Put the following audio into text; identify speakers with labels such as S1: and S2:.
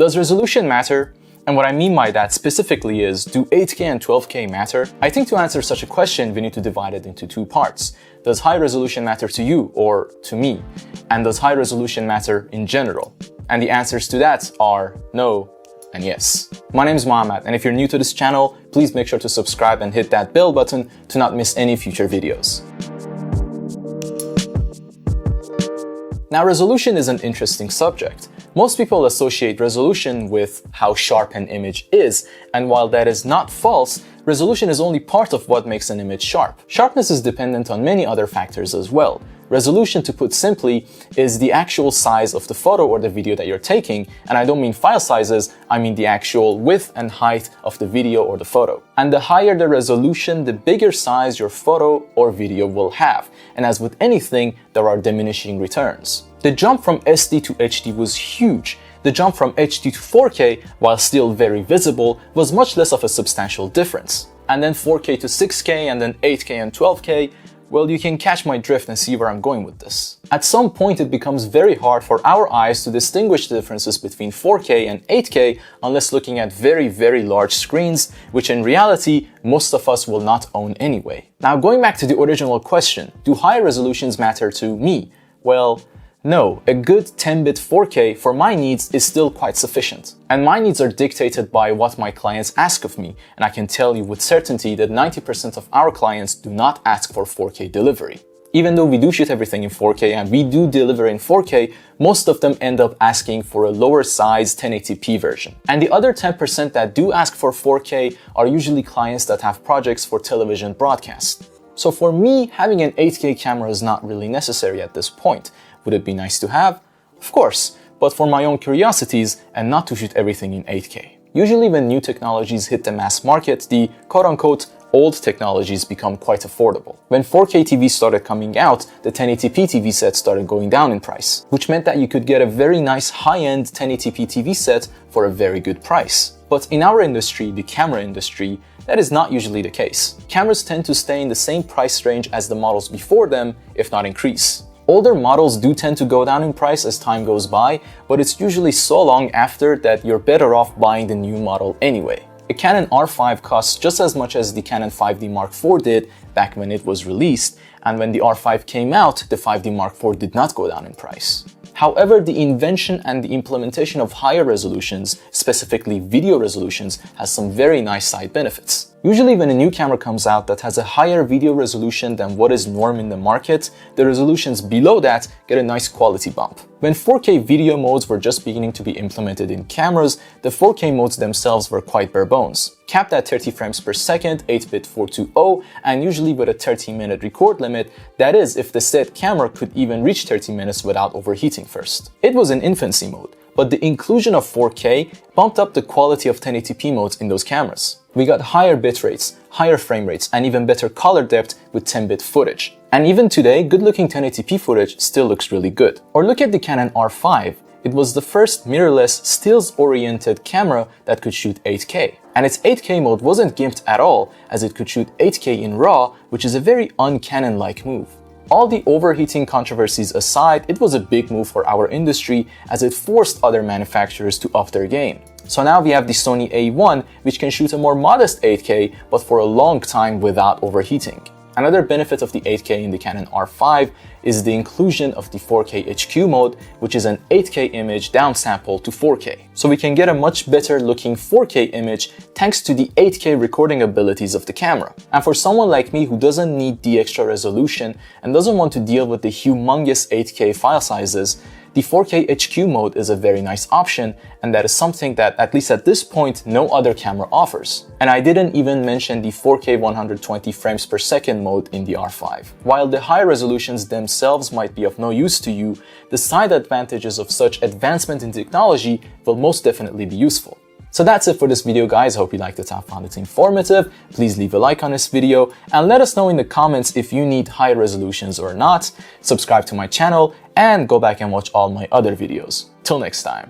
S1: Does resolution matter? And what I mean by that specifically is, do 8K and 12K matter? I think to answer such a question, we need to divide it into two parts. Does high resolution matter to you or to me? And does high resolution matter in general? And the answers to that are no and yes. My name is Mohammed, and if you're new to this channel, please make sure to subscribe and hit that bell button to not miss any future videos. Now, resolution is an interesting subject. Most people associate resolution with how sharp an image is, and while that is not false, resolution is only part of what makes an image sharp. Sharpness is dependent on many other factors as well. Resolution, to put simply, is the actual size of the photo or the video that you're taking, and I don't mean file sizes, I mean the actual width and height of the video or the photo. And the higher the resolution, the bigger size your photo or video will have, and as with anything, there are diminishing returns. The jump from SD to HD was huge. The jump from HD to 4K, while still very visible, was much less of a substantial difference. And then 4K to 6K, and then 8K and 12K, well, you can catch my drift and see where I'm going with this. At some point, it becomes very hard for our eyes to distinguish the differences between 4K and 8K unless looking at very, very large screens, which in reality, most of us will not own anyway. Now, going back to the original question, do high resolutions matter to me? Well, no, a good 10-bit 4K for my needs is still quite sufficient. And my needs are dictated by what my clients ask of me, and I can tell you with certainty that 90% of our clients do not ask for 4K delivery. Even though we do shoot everything in 4K and we do deliver in 4K, most of them end up asking for a lower size 1080p version. And the other 10% that do ask for 4K are usually clients that have projects for television broadcast. So for me, having an 8K camera is not really necessary at this point. Would it be nice to have? Of course, but for my own curiosities and not to shoot everything in 8K. Usually when new technologies hit the mass market, the quote-unquote old technologies become quite affordable. When 4K TV started coming out, the 1080p TV set started going down in price, which meant that you could get a very nice high-end 1080p TV set for a very good price. But in our industry, the camera industry, that is not usually the case. Cameras tend to stay in the same price range as the models before them, if not increase. Older models do tend to go down in price as time goes by, but it's usually so long after that you're better off buying the new model anyway. A Canon R5 costs just as much as the Canon 5D Mark IV did back when it was released, and when the R5 came out, the 5D Mark IV did not go down in price. However, the invention and the implementation of higher resolutions, specifically video resolutions, has some very nice side benefits. Usually when a new camera comes out that has a higher video resolution than what is norm in the market, the resolutions below that get a nice quality bump. When 4K video modes were just beginning to be implemented in cameras, the 4K modes themselves were quite bare bones. Capped at 30 frames per second, 8-bit 420, and usually with a 30-minute record limit, that is, if the said camera could even reach 30 minutes without overheating first. It was in infancy mode, but the inclusion of 4K bumped up the quality of 1080p modes in those cameras. We got higher bit rates, higher frame rates, and even better color depth with 10-bit footage. And even today, good-looking 1080p footage still looks really good. Or look at the Canon R5. It was the first mirrorless, stills-oriented camera that could shoot 8K. And its 8K mode wasn't gimped at all, as it could shoot 8K in RAW, which is a very un-Canon-like move. All the overheating controversies aside, it was a big move for our industry as it forced other manufacturers to up their game. So now we have the Sony A1, which can shoot a more modest 8K, but for a long time without overheating. Another benefit of the 8K in the Canon R5 is the inclusion of the 4K HQ mode, which is an 8K image downsampled to 4K. So we can get a much better looking 4K image thanks to the 8K recording abilities of the camera. And for someone like me who doesn't need the extra resolution and doesn't want to deal with the humongous 8K file sizes, the 4K HQ mode is a very nice option, and that is something that, at least at this point, no other camera offers. And I didn't even mention the 4K 120 frames per second mode in the R5. While the high resolutions themselves might be of no use to you, the side advantages of such advancement in technology will most definitely be useful. So that's it for this video, guys. Hope you liked it and found it informative. Please leave a like on this video and let us know in the comments if you need high resolutions or not. Subscribe to my channel and go back and watch all my other videos. Till next time.